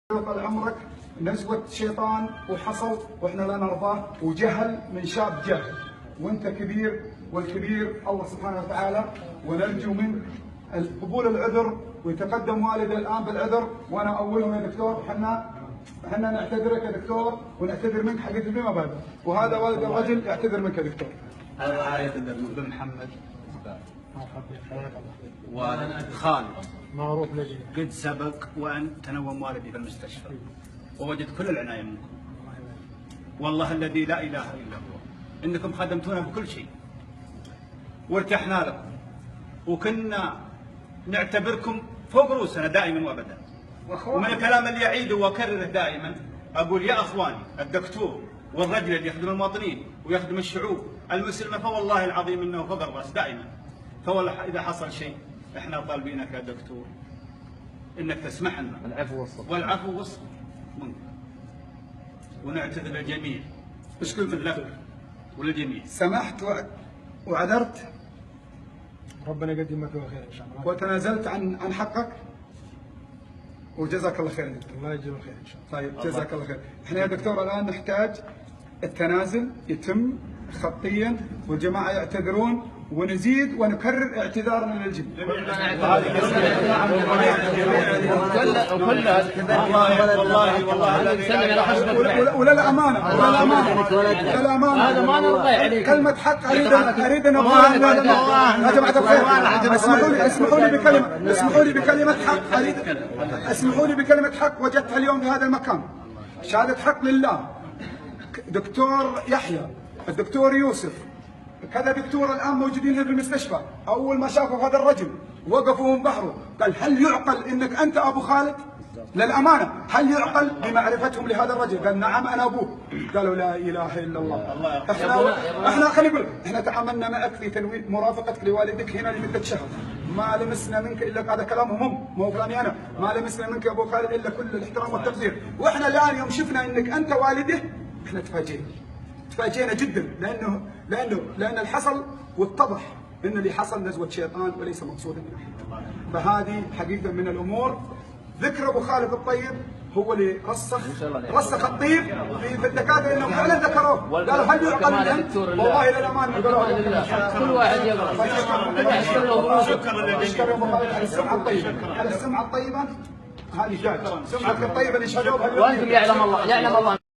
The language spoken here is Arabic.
طال عمرك نزوة شيطان وحصل واحنا لا نرضاه، وجهل من شاب جاهل، وانت كبير والكبير الله سبحانه وتعالى، ونرجو منك قبول العذر، ويتقدم والدي الان بالعذر وانا اولهم يا دكتور. احنا نعتذرك يا دكتور ونعتذر منك حقيقة بما بعد، وهذا والد الرجل يعتذر منك يا دكتور. هذا يعتذر من بن محمد وخالد معروف لجي قد سبق وان تنوم والدي في المستشفى ووجد كل العنايه منكم. والله الذي لا اله الا هو انكم خدمتونا بكل شيء وارتحنا لكم، وكنا نعتبركم فوق رؤوسنا دائما وابدا. ومن الكلام اللي اعيده واكرره دائما اقول يا اخواني الدكتور والرجل اللي يخدم المواطنين ويخدم الشعوب المسلمه فوالله العظيم انه فوق الراس دائما. فوالله اذا حصل شيء احنا طالبينك يا دكتور انك تسمح لنا والعفو والصفح منك، ونعتذر للجميع. ايش قلت لك وللجميع؟ سمحت وعذرت ربنا يقدم فيه خير ان شاء الله، وتنازلت عن حقك، وجزاك الله خير. الله يجزيه الخير ان شاء الله. طيب جزاك الله خير. احنا يا دكتور الان نحتاج التنازل يتم خطيا والجماعه يعتذرون، ونزيد ونكرر اعتذارنا للجميع. وللامانه هذا ما نرضى عليك. كلمه حق اريد ان اقولها يا جماعه الخير. اسمحوا لي بكلمه حق اسمحوا لي بكلمه حق وجدتها اليوم في هذا المكان. شهاده حق لله. دكتور يحيى، الدكتور يوسف، كذا دكتور الان موجودين هنا في المستشفى، اول ما شافوا هذا الرجل وقفوا وانبهروا، قال هل يعقل انك انت ابو خالد؟ للامانه هل يعقل بمعرفتهم لهذا الرجل؟ قال نعم انا ابوه. قالوا لا اله الا الله. احنا خلينا نقول احنا تعاملنا معك في تنوير مرافقتك لوالدك هنا لمده شهر، ما لمسنا منك الا هذا كلامهم مو كلامي انا، ما لمسنا منك يا ابو خالد الا كل الاحترام والتقدير، واحنا الان يوم شفنا انك انت والده احنا تفاجئنا جدا، لان اللي حصل واتضح ان اللي حصل نزوه شيطان وليس مقصودا من احد. فهذه حقيقه من الامور. ذكر ابو خالد الطيب هو اللي رسخ الطيب في الدكاتره انهم فعلا ذكروه، قالوا هل يعقل انت؟ والله للامانه كل واحد يقرا. شكرا ابو خالد على السمعه الطيبه، على السمعه الطيبه هذه جاج، سمعتك الطيبه اللي شهدوها وانتم يعلم الله